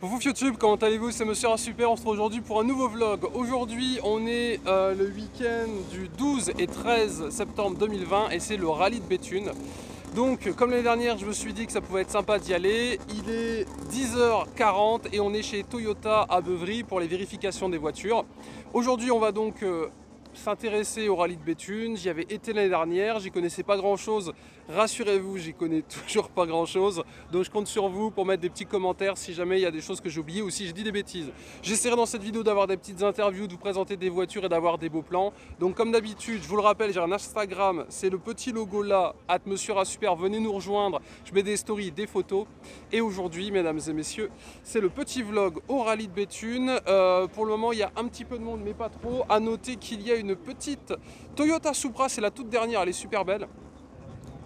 Pour vous YouTube, comment allez-vous? C'est Monsieur Super, on se retrouve aujourd'hui pour un nouveau vlog. Aujourd'hui on est le week-end du 12 et 13 septembre 2020 et c'est le rallye de Béthune. Donc comme l'année dernière je me suis dit que ça pouvait être sympa d'y aller. Il est 10h40 et on est chez Toyota à Beuvry pour les vérifications des voitures. Aujourd'hui on va donc s'intéresser au rallye de Béthune. J'y avais été l'année dernière, j'y connaissais pas grand chose. Rassurez-vous, j'y connais toujours pas grand chose. Donc je compte sur vous pour mettre des petits commentaires si jamais il y a des choses que j'ai oubliées ou si je dis des bêtises. J'essaierai dans cette vidéo d'avoir des petites interviews, de vous présenter des voitures et d'avoir des beaux plans. Donc comme d'habitude, je vous le rappelle, j'ai un Instagram, c'est le petit logo là, @MonsieurASuper, venez nous rejoindre. Je mets des stories, des photos. Et aujourd'hui, mesdames et messieurs, c'est le petit vlog au rallye de Béthune. Pour le moment, il y a un petit peu de monde, mais pas trop. À noter qu'il y a une petite Toyota Supra, c'est la toute dernière, elle est super belle.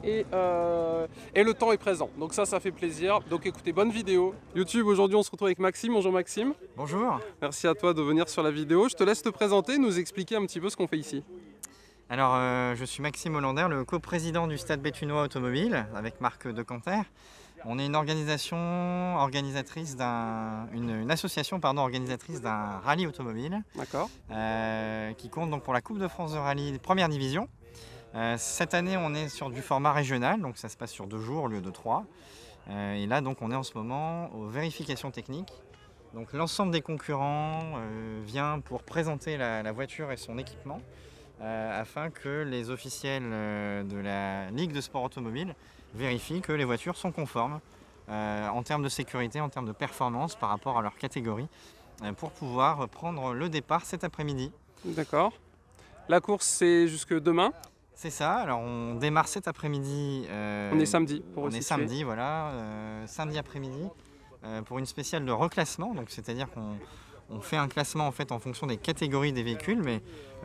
Et le temps est présent, donc ça fait plaisir. Donc écoutez, bonne vidéo. YouTube, aujourd'hui on se retrouve avec Maxime. Bonjour Maxime. Bonjour. Merci à toi de venir sur la vidéo. Je te laisse te présenter, nous expliquer un petit peu ce qu'on fait ici. Alors je suis Maxime Hollander, le coprésident du Stade Béthunois Automobile avec Marc Decanter. On est une organisation organisatrice une association organisatrice d'un rallye automobile. D'accord. Qui compte donc pour la Coupe de France de rallye première division. Cette année on est sur du format régional, donc ça se passe sur 2 jours au lieu de 3. Et là donc on est en ce moment aux vérifications techniques. Donc l'ensemble des concurrents vient pour présenter la voiture et son équipement afin que les officiels de la Ligue de sport automobile vérifient que les voitures sont conformes en termes de sécurité, en termes de performance par rapport à leur catégorie pour pouvoir prendre le départ cet après-midi. D'accord. La course c'est jusque demain? C'est ça, alors on démarre cet après-midi. On est samedi On est samedi, voilà, samedi après-midi pour une spéciale de reclassement, donc c'est-à-dire qu'on fait un classement en fait en fonction des catégories des véhicules, mais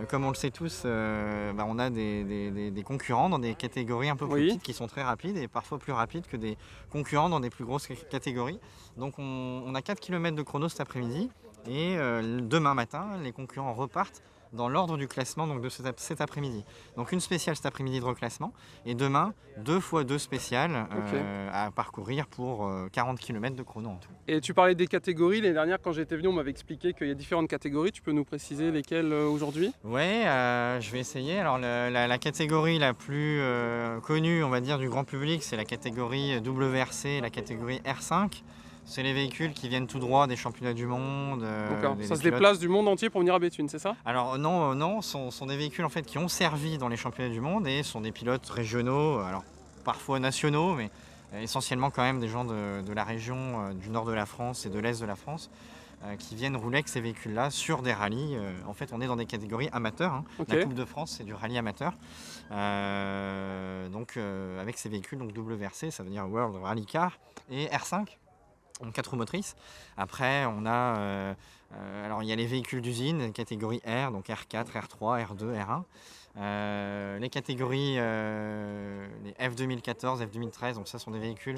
comme on le sait tous, on a des concurrents dans des catégories un peu plus petites qui sont très rapides et parfois plus rapides que des concurrents dans des plus grosses catégories. Donc on a 4 km de chrono cet après-midi et demain matin les concurrents repartent dans l'ordre du classement donc de cet après-midi. Donc une spéciale cet après-midi de reclassement et demain 2 x 2 spéciales à parcourir pour 40 km de chrono en tout. Et tu parlais des catégories, l'année dernière quand j'étais venu on m'avait expliqué qu'il y a différentes catégories, tu peux nous préciser lesquelles aujourd'hui? Ouais, je vais essayer. Alors la catégorie la plus connue on va dire du grand public, c'est la catégorie WRC, la catégorie R5. C'est les véhicules qui viennent tout droit des championnats du monde. Ça se déplace du monde entier pour venir à Béthune, c'est ça? Alors non, ce sont des véhicules en fait, qui ont servi dans les championnats du monde et sont des pilotes régionaux, alors parfois nationaux, mais essentiellement quand même des gens de la région du nord de la France et de l'est de la France qui viennent rouler avec ces véhicules-là sur des rallyes. En fait, on est dans des catégories amateurs. Hein. La Coupe de France, c'est du rallye amateur. Avec ces véhicules, donc WRC, ça veut dire World Rally Car, et R5. En 4 roues motrices. Après, on a, alors il y a les véhicules d'usine, catégorie R, donc R4, R3, R2, R1. Les catégories, les F2014, F2013, donc ça sont des véhicules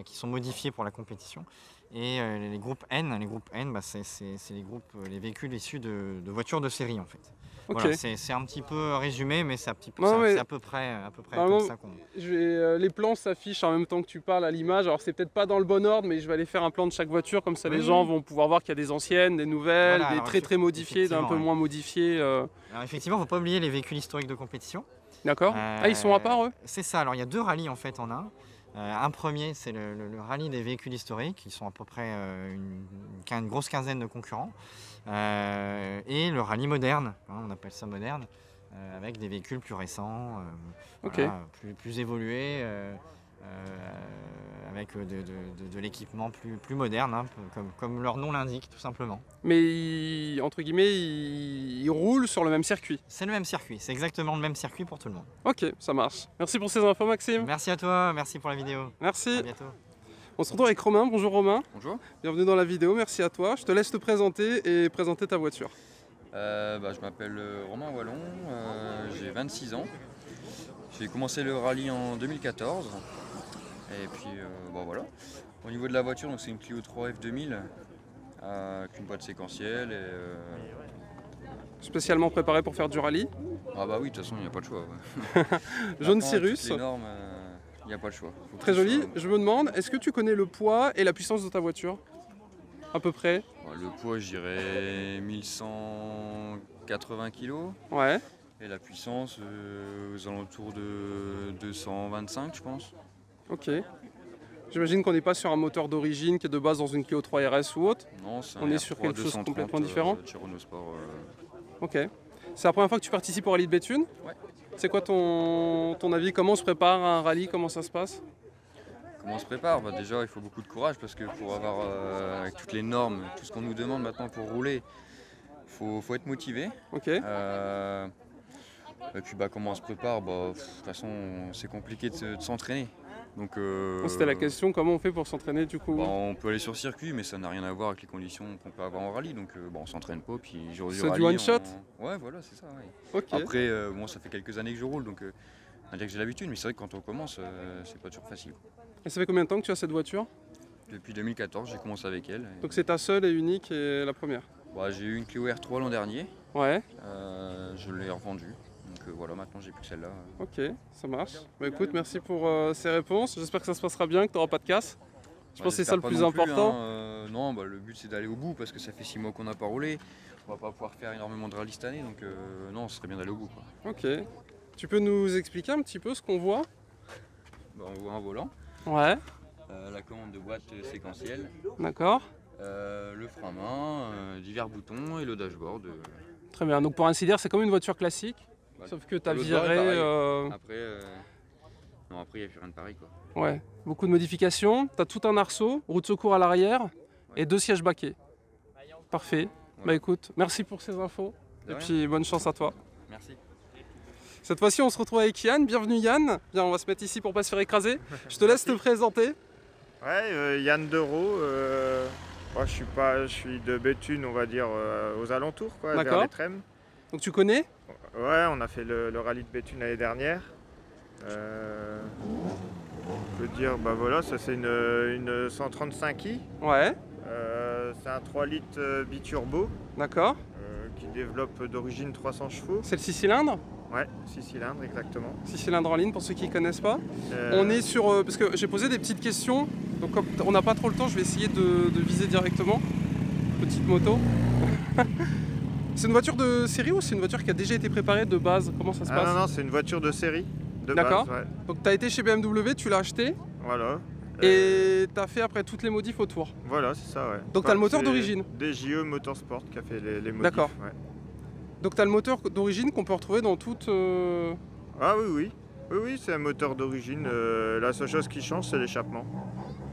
qui sont modifiés pour la compétition. Et les groupes N, c'est les véhicules issus de voitures de série en fait. Voilà, c'est un petit peu résumé, mais c'est à peu près comme ça qu'on... Les plans s'affichent en même temps que tu parles à l'image. Alors c'est peut-être pas dans le bon ordre, mais je vais aller faire un plan de chaque voiture, comme ça les gens vont pouvoir voir qu'il y a des anciennes, des nouvelles, des très modifiées, d'un peu moins modifiées. Alors effectivement, il ne faut pas oublier les véhicules historiques de compétition. D'accord. Ils sont à part eux? C'est ça, alors il y a 2 rallyes en fait en un. Un premier, c'est le rallye des véhicules historiques, qui sont à peu près une grosse quinzaine de concurrents. Et le rallye moderne, hein, on appelle ça moderne, avec des véhicules plus récents, plus évolués, avec de l'équipement plus moderne, hein, comme leur nom l'indique tout simplement. Mais entre guillemets, ils roulent sur le même circuit? C'est le même circuit, c'est exactement le même circuit pour tout le monde. Ok, ça marche. Merci pour ces infos Maxime. Merci à toi, merci pour la vidéo. Merci. À bientôt. On se retrouve avec Romain. Bonjour Romain. Bonjour. Bienvenue dans la vidéo, merci à toi. Je te laisse te présenter et présenter ta voiture. Je m'appelle Romain Wallon, j'ai 26 ans. J'ai commencé le rallye en 2014. Et puis voilà. Au niveau de la voiture, c'est une Clio 3 F2000 avec une boîte séquentielle. Spécialement préparée pour faire du rallye? Ah bah oui, de toute façon, il n'y a pas de choix. Jaune Cyrus. Les normes, il n'y a pas le choix. Très joli. Je me demande, est-ce que tu connais le poids et la puissance de ta voiture? à peu près? Le poids, je dirais 1180 kg. Ouais, Et la puissance, aux alentours de 225, je pense. ok. J'imagine qu'on n'est pas sur un moteur d'origine qui est de base dans une Clio 3 RS ou autre. Non, c'est On un est sur R3 quelque chose 230, complètement différent. chez Renault Sport. Ok. C'est la première fois que tu participes au rallye de Béthune? Ouais. C'est quoi ton avis? Comment on se prépare à un rallye? Comment ça se passe? Comment on se prépare? Déjà, il faut beaucoup de courage parce que pour avoir, avec toutes les normes, tout ce qu'on nous demande maintenant pour rouler, faut être motivé. Ok. Et puis comment on se prépare? De toute façon, c'est compliqué de s'entraîner. Donc, C'était la question, comment on fait pour s'entraîner du coup? on peut aller sur circuit, mais ça n'a rien à voir avec les conditions qu'on peut avoir en rallye. Donc on s'entraîne pas. Puis C'est du one shot? Ouais, voilà, c'est ça. Ouais. Ok. Après, ça fait quelques années que je roule, donc on va dire que j'ai l'habitude. Mais c'est vrai que quand on commence, c'est pas toujours facile. Et ça fait combien de temps que tu as cette voiture? Depuis 2014, j'ai commencé avec elle. Donc c'est ta seule et unique et la première? J'ai eu une Clio R3 l'an dernier. Ouais. Je l'ai revendue. Donc voilà, maintenant j'ai plus que celle-là. Ok, ça marche. Écoute, merci pour ces réponses. J'espère que ça se passera bien, que tu n'auras pas de casse. Je pense que c'est ça le plus important. Non, le but c'est d'aller au bout parce que ça fait 6 mois qu'on n'a pas roulé. On va pas pouvoir faire énormément de rallye cette année, donc non, ce serait bien d'aller au bout, quoi. Ok. Tu peux nous expliquer un petit peu ce qu'on voit? On voit un volant. Ouais. La commande de boîte séquentielle. D'accord. Le frein à main, divers boutons et le dashboard. Très bien. Donc pour ainsi dire, c'est comme une voiture classique. Sauf que tu as viré. Après, il n'y a plus rien de pareil, quoi. Ouais, beaucoup de modifications. Tu as tout un arceau, roue de secours à l'arrière et 2 sièges baquets. Parfait. Voilà. Écoute, merci pour ces infos. De Et rien. puis bonne chance à toi. Merci. Cette fois-ci, on se retrouve avec Yann. Bienvenue Yann. Bien, on va se mettre ici pour pas se faire écraser. Je te laisse te présenter. Ouais, Yann Dereau. Moi, je suis de Béthune, on va dire, aux alentours, quoi, vers D'accord. les Trèmes. Donc tu connais? Ouais, on a fait le rallye de Béthune l'année dernière. On peut dire, voilà, ça c'est une 135i. Ouais, C'est un 3 litres biturbo d'accord. qui développe d'origine 300 chevaux. C'est le 6 cylindres? Ouais, 6 cylindres exactement. 6 cylindres en ligne pour ceux qui ne connaissent pas. Euh, On est sur... parce que j'ai posé des petites questions. Donc comme on n'a pas trop le temps, je vais essayer de viser directement. Petite moto. C'est une voiture de série ou c'est une voiture qui a déjà été préparée de base? Comment ça se passe? non, c'est une voiture de série. De D'accord. base, ouais. Donc tu as été chez BMW, tu l'as acheté Voilà. et tu as fait après toutes les modifs autour. Voilà, c'est ça, ouais. Donc t'as le moteur c'est d'origine. DJE Motorsport qui a fait les modifs. D'accord. Ouais. Donc tu as le moteur d'origine qu'on peut retrouver dans toutes... Ah oui, c'est un moteur d'origine. La seule chose qui change, c'est l'échappement.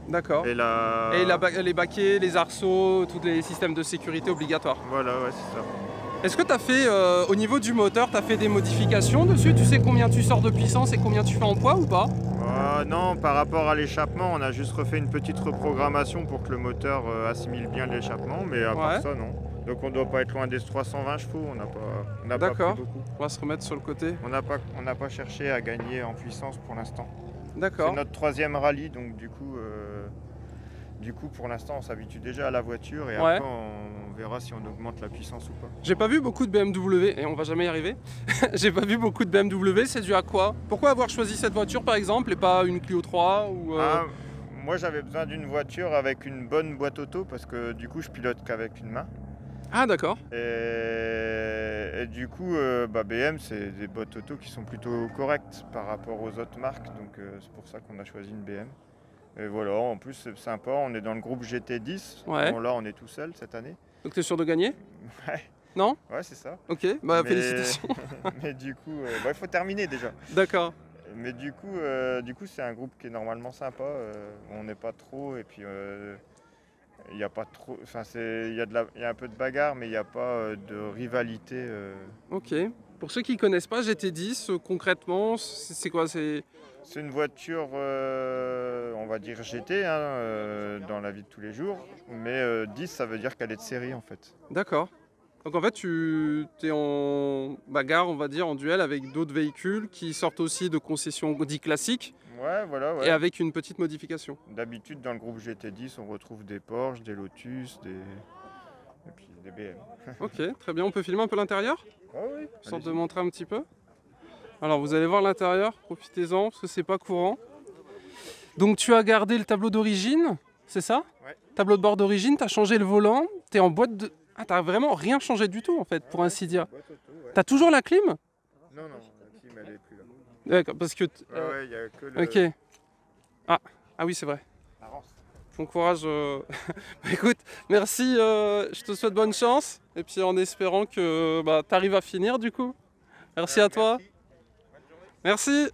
D'accord. Et les baquets, les arceaux, tous les systèmes de sécurité obligatoires. Voilà, ouais, c'est ça. Est-ce que tu as fait, au niveau du moteur, tu as fait des modifications dessus? Tu sais combien tu sors de puissance et combien tu fais en poids ou pas? Non, par rapport à l'échappement, on a juste refait une petite reprogrammation pour que le moteur assimile bien l'échappement, mais à part ça, non. Donc on doit pas être loin des 320 chevaux, on n'a pas pris beaucoup. On va se remettre sur le côté. On n'a pas cherché à gagner en puissance pour l'instant. D'accord. C'est notre 3e rallye, donc du coup pour l'instant on s'habitue déjà à la voiture et après on verra si on augmente la puissance ou pas. J'ai pas vu beaucoup de BMW, et on va jamais y arriver. J'ai pas vu beaucoup de BMW, c'est dû à quoi? Pourquoi avoir choisi cette voiture par exemple et pas une Clio 3 ou Moi j'avais besoin d'une voiture avec une bonne boîte auto parce que du coup je pilote qu'avec une main. Ah d'accord. Et du coup BM c'est des boîtes auto qui sont plutôt correctes par rapport aux autres marques, donc c'est pour ça qu'on a choisi une BM. Et voilà, en plus c'est sympa, on est dans le groupe GT10. Ouais. Bon, là on est tout seul cette année. Donc t'es sûr de gagner? Ouais. Non? Ouais, c'est ça. Ok, félicitations. Mais du coup, il faut terminer déjà. D'accord. Mais du coup c'est un groupe qui est normalement sympa. On n'est pas trop et puis il n'y a pas trop. Enfin, il y a un peu de bagarre, mais il n'y a pas de rivalité. Ok. Pour ceux qui ne connaissent pas GT10, concrètement, c'est quoi? C'est une voiture, on va dire GT, dans la vie de tous les jours. Mais 10, ça veut dire qu'elle est de série en fait. D'accord. Donc en fait, tu es en bagarre, on va dire, en duel avec d'autres véhicules qui sortent aussi de concessions dites classiques. Ouais, voilà. Ouais. Et avec une petite modification. D'habitude, dans le groupe GT10, on retrouve des Porsche, des Lotus, et puis des BM. Ok, très bien. On peut filmer un peu l'intérieur? Oui. Histoire de montrer un petit peu. Alors, vous allez voir l'intérieur, profitez-en, parce que c'est pas courant. Donc, tu as gardé le tableau d'origine. c'est ça? Ouais. Tableau de bord d'origine, t'as changé le volant, t'es en boîte de... Ah, t'as vraiment rien changé du tout en fait, pour ainsi dire. Boîte auto, ouais. T'as toujours la clim? Non, non, la clim elle est plus là. D'accord, parce que... Ouais, il y a que le... Ok. Ah oui, c'est vrai. la rance. Bon courage. Écoute, merci, je te souhaite bonne chance. Et puis en espérant que tu arrives à finir du coup. Merci à toi. Merci.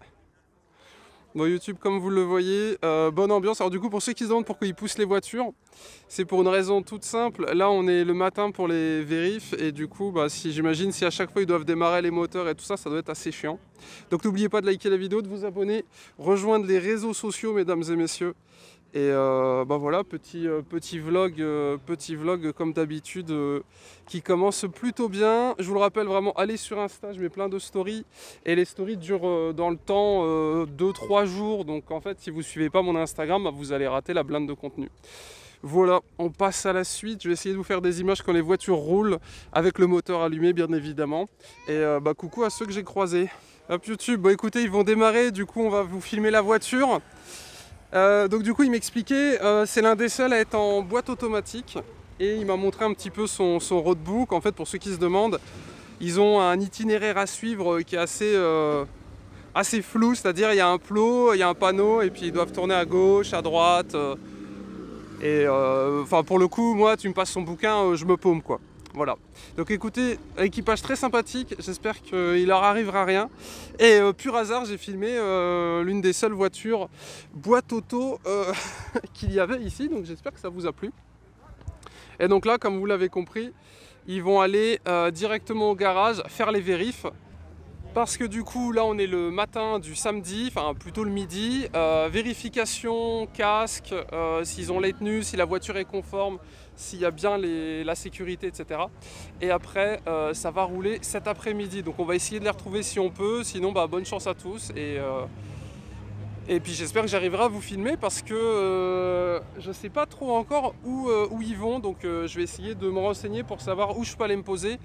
Bon, YouTube, comme vous le voyez, bonne ambiance. Alors du coup, pour ceux qui se demandent pourquoi ils poussent les voitures, c'est pour une raison toute simple. Là, on est le matin pour les vérifs et du coup, j'imagine si à chaque fois ils doivent démarrer les moteurs et tout ça, ça doit être assez chiant. Donc n'oubliez pas de liker la vidéo, de vous abonner, rejoindre les réseaux sociaux, mesdames et messieurs. Et voilà, petit vlog comme d'habitude qui commence plutôt bien. Je vous le rappelle vraiment, allez sur Insta, je mets plein de stories. Et les stories durent dans le temps 2-3 jours. Donc en fait, si vous ne suivez pas mon Instagram, vous allez rater la blinde de contenu. Voilà, on passe à la suite. Je vais essayer de vous faire des images quand les voitures roulent avec le moteur allumé, bien évidemment. Et coucou à ceux que j'ai croisés. Hop, YouTube, écoutez, ils vont démarrer. Du coup, on va vous filmer la voiture. Donc du coup il m'expliquait, c'est l'un des seuls à être en boîte automatique et il m'a montré un petit peu son roadbook. En fait, pour ceux qui se demandent, ils ont un itinéraire à suivre qui est assez flou, c'est-à-dire il y a un plot, il y a un panneau et puis ils doivent tourner à gauche, à droite pour le coup, moi tu me passes son bouquin, je me paume quoi. Voilà, donc écoutez, équipage très sympathique, j'espère qu'il leur arrivera rien. Et pur hasard, j'ai filmé l'une des seules voitures boîte auto qu'il y avait ici, donc j'espère que ça vous a plu. Et donc là, comme vous l'avez compris, ils vont aller directement au garage faire les vérifs. Parce que du coup, là on est le matin du samedi, enfin plutôt le midi, vérification, casque, s'ils ont les tenues, si la voiture est conforme, s'il y a bien la sécurité, etc. Et après, ça va rouler cet après-midi. Donc on va essayer de les retrouver si on peut, sinon bonne chance à tous. Et puis j'espère que j'arriverai à vous filmer parce que je ne sais pas trop encore où ils vont. Donc je vais essayer de me renseigner pour savoir où je peux aller me poser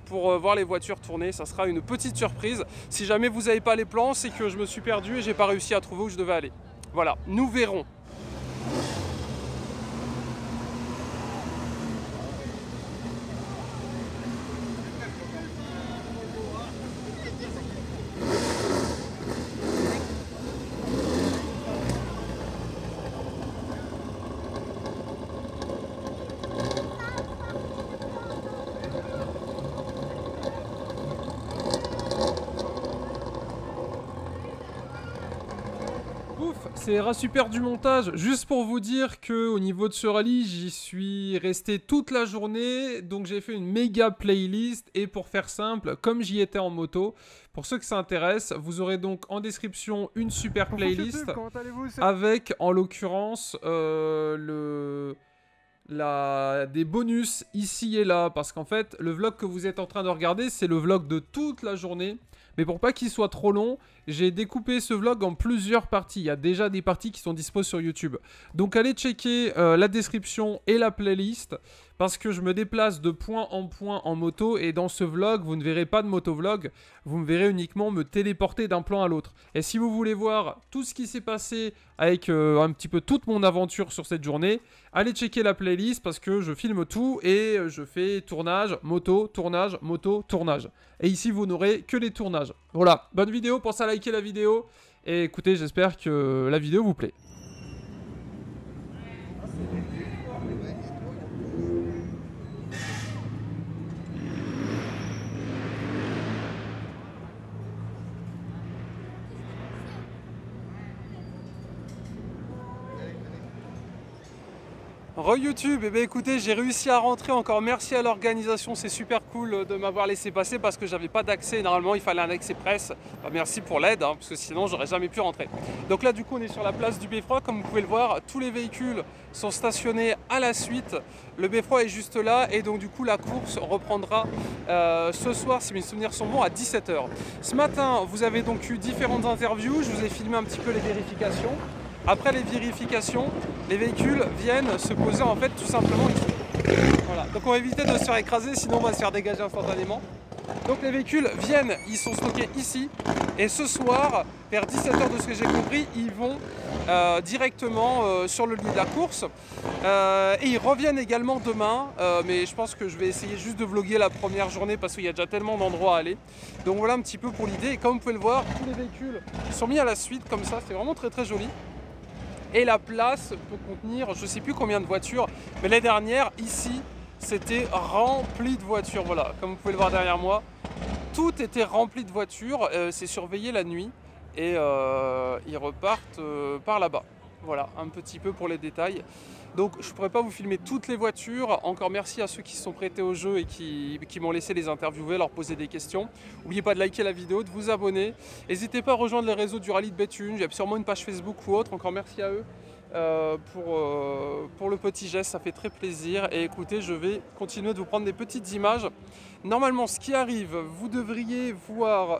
pour voir les voitures tourner. Ça sera une petite surprise. Si jamais vous n'avez pas les plans, c'est que je me suis perdu et j'ai pas réussi à trouver où je devais aller. Voilà, nous verrons. C'est ras super du montage, juste pour vous dire que au niveau de ce rallye, j'y suis resté toute la journée, donc j'ai fait une méga playlist et pour faire simple, comme j'y étais en moto, pour ceux que ça intéresse, vous aurez donc en description une super playlist avec en l'occurrence des bonus ici et là, parce qu'en fait le vlog que vous êtes en train de regarder, c'est le vlog de toute la journée. Mais pour pas qu'il soit trop long, j'ai découpé ce vlog en plusieurs parties. Il y a déjà des parties qui sont dispo sur YouTube. Donc allez checker la description et la playlist parce que je me déplace de point en moto et dans ce vlog, vous ne verrez pas de motovlog. Vous me verrez uniquement me téléporter d'un plan à l'autre. Et si vous voulez voir tout ce qui s'est passé avec un petit peu toute mon aventure sur cette journée, allez checker la playlist parce que je filme tout et je fais tournage, moto, tournage. Et ici, vous n'aurez que les tournages. Voilà, bonne vidéo, pensez à liker la vidéo. Et écoutez, j'espère que la vidéo vous plaît. Re-YouTube, écoutez, j'ai réussi à rentrer, encore merci à l'organisation, c'est super cool de m'avoir laissé passer parce que j'avais pas d'accès, normalement il fallait un accès presse. Merci pour l'aide, parce que sinon j'aurais jamais pu rentrer. Donc là du coup on est sur la place du Beffroi, comme vous pouvez le voir, tous les véhicules sont stationnés à la suite. Le Beffroi est juste là et donc du coup la course reprendra ce soir, si mes souvenirs sont bons, à 17 h. Ce matin, vous avez donc eu différentes interviews, je vous ai filmé un petit peu les vérifications. Après les vérifications, les véhicules viennent se poser en fait tout simplement ici. Voilà. Donc on va éviter de se faire écraser, sinon on va se faire dégager instantanément. Donc les véhicules viennent, ils sont stockés ici Et ce soir, vers 17 h de ce que j'ai compris, ils vont directement sur le lieu de la course. Et ils reviennent également demain, mais je pense que je vais essayer juste de vlogger la première journée parce qu'il y a déjà tellement d'endroits à aller. Donc voilà un petit peu pour l'idée. Et comme vous pouvez le voir, tous les véhicules sont mis à la suite comme ça, c'est vraiment très très joli. Et la place peut contenir, je ne sais plus combien de voitures, mais l'année dernière, ici, c'était rempli de voitures. Voilà, comme vous pouvez le voir derrière moi, tout était rempli de voitures. C'est surveillé la nuit et ils repartent par là-bas. Voilà, un petit peu pour les détails. Donc je ne pourrais pas vous filmer toutes les voitures. Encore merci à ceux qui se sont prêtés au jeu et qui m'ont laissé les interviewer, leur poser des questions. N'oubliez pas de liker la vidéo, de vous abonner. N'hésitez pas à rejoindre les réseaux du Rallye de Béthune. Il y a sûrement une page Facebook ou autre. Encore merci à eux pour le petit geste, ça fait très plaisir. Et écoutez, je vais continuer de vous prendre des petites images. Normalement, ce qui arrive, vous devriez voir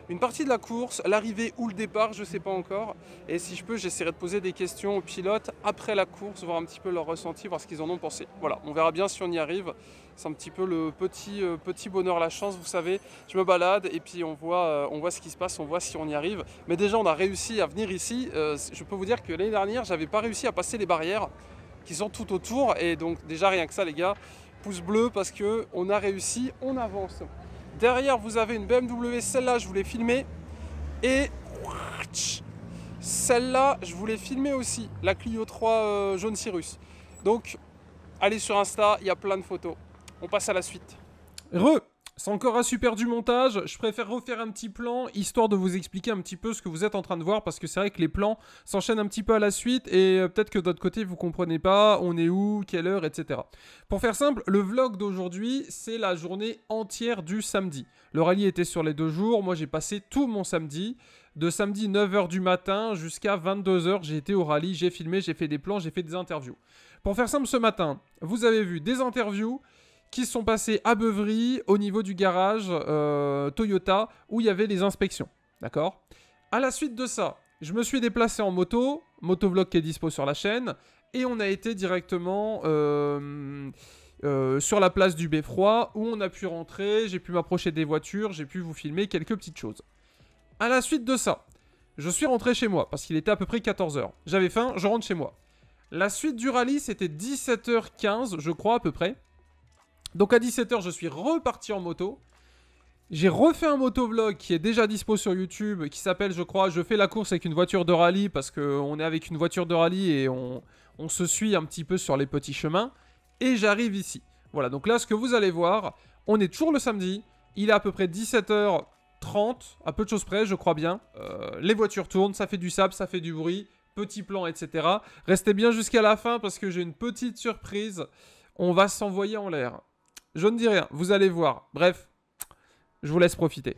une partie de la course, l'arrivée ou le départ, je ne sais pas encore. Et si je peux, j'essaierai de poser des questions aux pilotes après la course, voir un petit peu leur ressenti, voir ce qu'ils en ont pensé. Voilà, on verra bien si on y arrive. C'est un petit peu le petit bonheur, la chance, vous savez. Je me balade et puis on voit ce qui se passe, on voit si on y arrive. Mais déjà, on a réussi à venir ici. Je peux vous dire que l'année dernière, j'avais pas réussi à passer les barrières qui sont tout autour. Et donc déjà, rien que ça, les gars, pouce bleu parce qu'on a réussi, on avance. Derrière, vous avez une BMW, celle-là, je voulais filmer. Et celle-là, je voulais filmer aussi, la Clio 3 jaune Cirrus. Donc, allez sur Insta, il y a plein de photos. On passe à la suite. C'est encore un super du montage. Je préfère refaire un petit plan, histoire de vous expliquer un petit peu ce que vous êtes en train de voir, parce que c'est vrai que les plans s'enchaînent un petit peu à la suite, et peut-être que d'autre côté, vous comprenez pas, on est où, quelle heure, etc. Pour faire simple, le vlog d'aujourd'hui, c'est la journée entière du samedi. Le rallye était sur les 2 jours, moi j'ai passé tout mon samedi. De samedi 9 h du matin jusqu'à 22 h, j'ai été au rallye, j'ai filmé, j'ai fait des plans, j'ai fait des interviews. Pour faire simple, ce matin, vous avez vu des interviews qui sont passés à Beuvry, au niveau du garage Toyota, où il y avait les inspections. D'accord ? À la suite de ça, je me suis déplacé en moto, motovlog qui est dispo sur la chaîne, et on a été directement sur la place du Beffroi, où on a pu rentrer, j'ai pu m'approcher des voitures, j'ai pu vous filmer quelques petites choses. À la suite de ça, je suis rentré chez moi, parce qu'il était à peu près 14 h. J'avais faim, je rentre chez moi. La suite du rallye, c'était 17 h 15, je crois, à peu près. Donc à 17 h, je suis reparti en moto. J'ai refait un motovlog qui est déjà dispo sur YouTube, qui s'appelle, je crois, je fais la course avec une voiture de rallye, parce qu'on est avec une voiture de rallye et on se suit un petit peu sur les petits chemins. Et j'arrive ici. Voilà, donc là, ce que vous allez voir, on est toujours le samedi. Il est à peu près 17 h 30, à peu de choses près, je crois bien. Les voitures tournent, ça fait du sable, ça fait du bruit, petit plan, etc. Restez bien jusqu'à la fin, parce que j'ai une petite surprise. On va s'envoyer en l'air. Je ne dis rien, vous allez voir. Bref, je vous laisse profiter.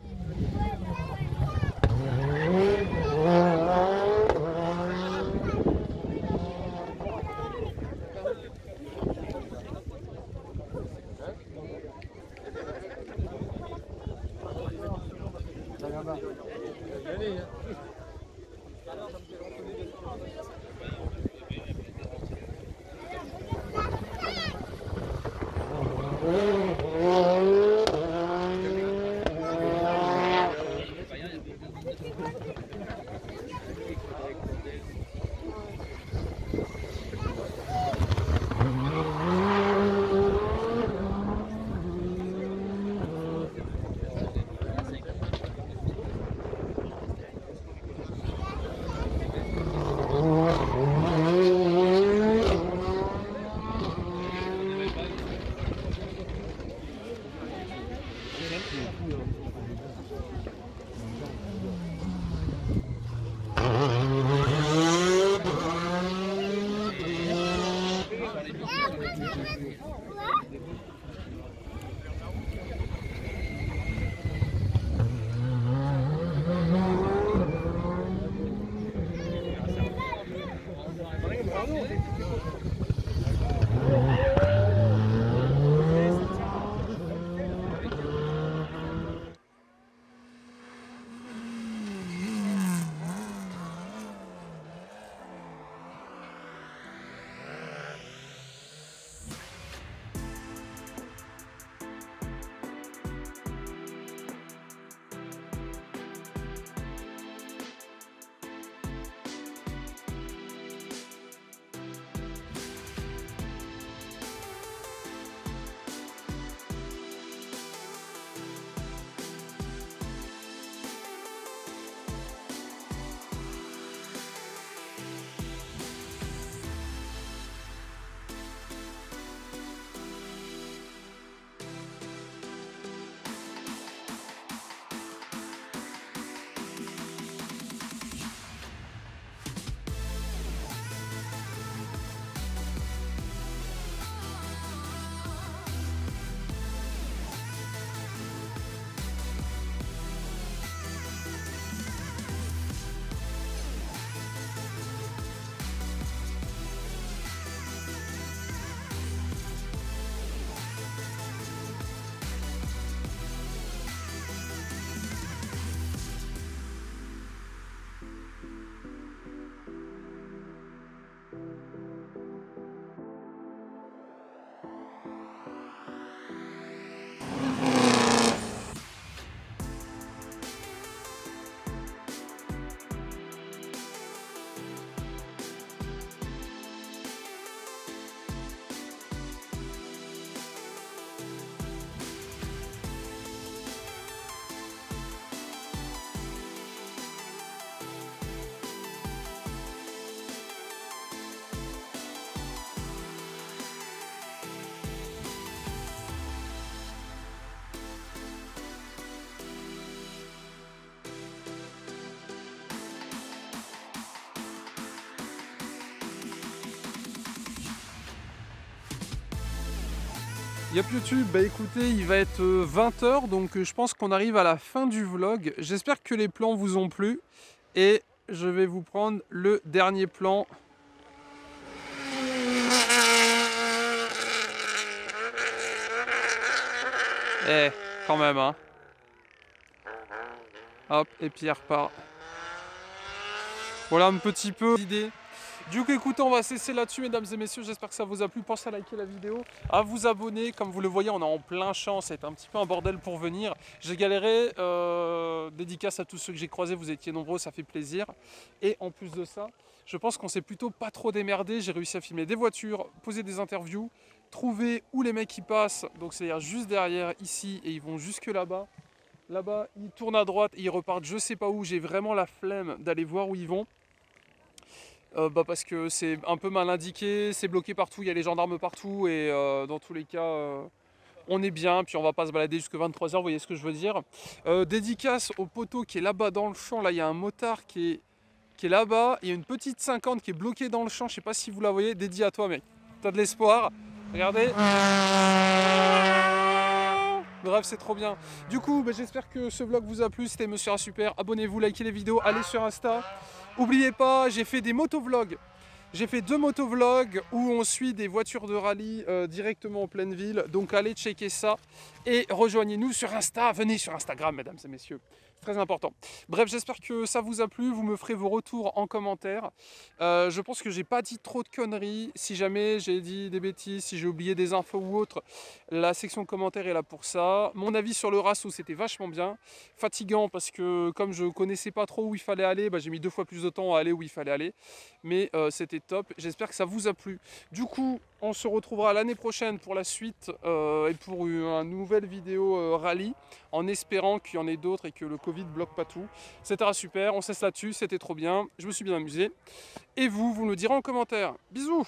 Yep YouTube, bah écoutez, il va être 20 h, donc je pense qu'on arrive à la fin du vlog. J'espère que les plans vous ont plu et je vais vous prendre le dernier plan. Eh, quand même, hein. Hop, et puis il repart. Voilà un petit peu d'idées. Du coup, écoutez, on va cesser là-dessus, mesdames et messieurs. J'espère que ça vous a plu. Pensez à liker la vidéo, à vous abonner. Comme vous le voyez, on est en plein champ. C'est un petit peu un bordel pour venir. J'ai galéré. Dédicace à tous ceux que j'ai croisés. Vous étiez nombreux, ça fait plaisir. Et en plus de ça, je pense qu'on s'est plutôt pas trop démerdé. J'ai réussi à filmer des voitures, poser des interviews, trouver où les mecs y passent. Donc, c'est-à-dire juste derrière, ici, et ils vont jusque là-bas. Là-bas, ils tournent à droite et ils repartent je sais pas où. J'ai vraiment la flemme d'aller voir où ils vont. Parce que c'est un peu mal indiqué, c'est bloqué partout, il y a les gendarmes partout et dans tous les cas on est bien, puis on va pas se balader jusqu'à 23 h, vous voyez ce que je veux dire. Dédicace au poteau qui est là-bas dans le champ, là il y a un motard qui est là-bas, il y a une petite 50 qui est bloquée dans le champ, je sais pas si vous la voyez, dédié à toi mec, t'as de l'espoir, regardez. Bref, c'est trop bien. Du coup, j'espère que ce vlog vous a plu. C'était Monsieur A Super. Abonnez-vous, likez les vidéos, allez sur Insta. N'oubliez pas, j'ai fait des motovlogs. J'ai fait 2 motovlogs où on suit des voitures de rallye directement en pleine ville. Donc allez checker ça et rejoignez-nous sur Insta. Venez sur Instagram, mesdames et messieurs. C'est très important. Bref, j'espère que ça vous a plu. Vous me ferez vos retours en commentaire. Je pense que j'ai pas dit trop de conneries. Si jamais j'ai dit des bêtises, si j'ai oublié des infos ou autre, la section commentaires est là pour ça. Mon avis sur le Rasso, c'était vachement bien. Fatigant parce que comme je connaissais pas trop où il fallait aller, j'ai mis 2 fois plus de temps à aller où il fallait aller. Mais c'était top. J'espère que ça vous a plu. Du coup, on se retrouvera l'année prochaine pour la suite et pour une nouvelle vidéo rallye, en espérant qu'il y en ait d'autres et que le Covid bloque pas tout. C'était super, on cesse là-dessus, c'était trop bien, je me suis bien amusé. Et vous, vous me le direz en commentaire. Bisous!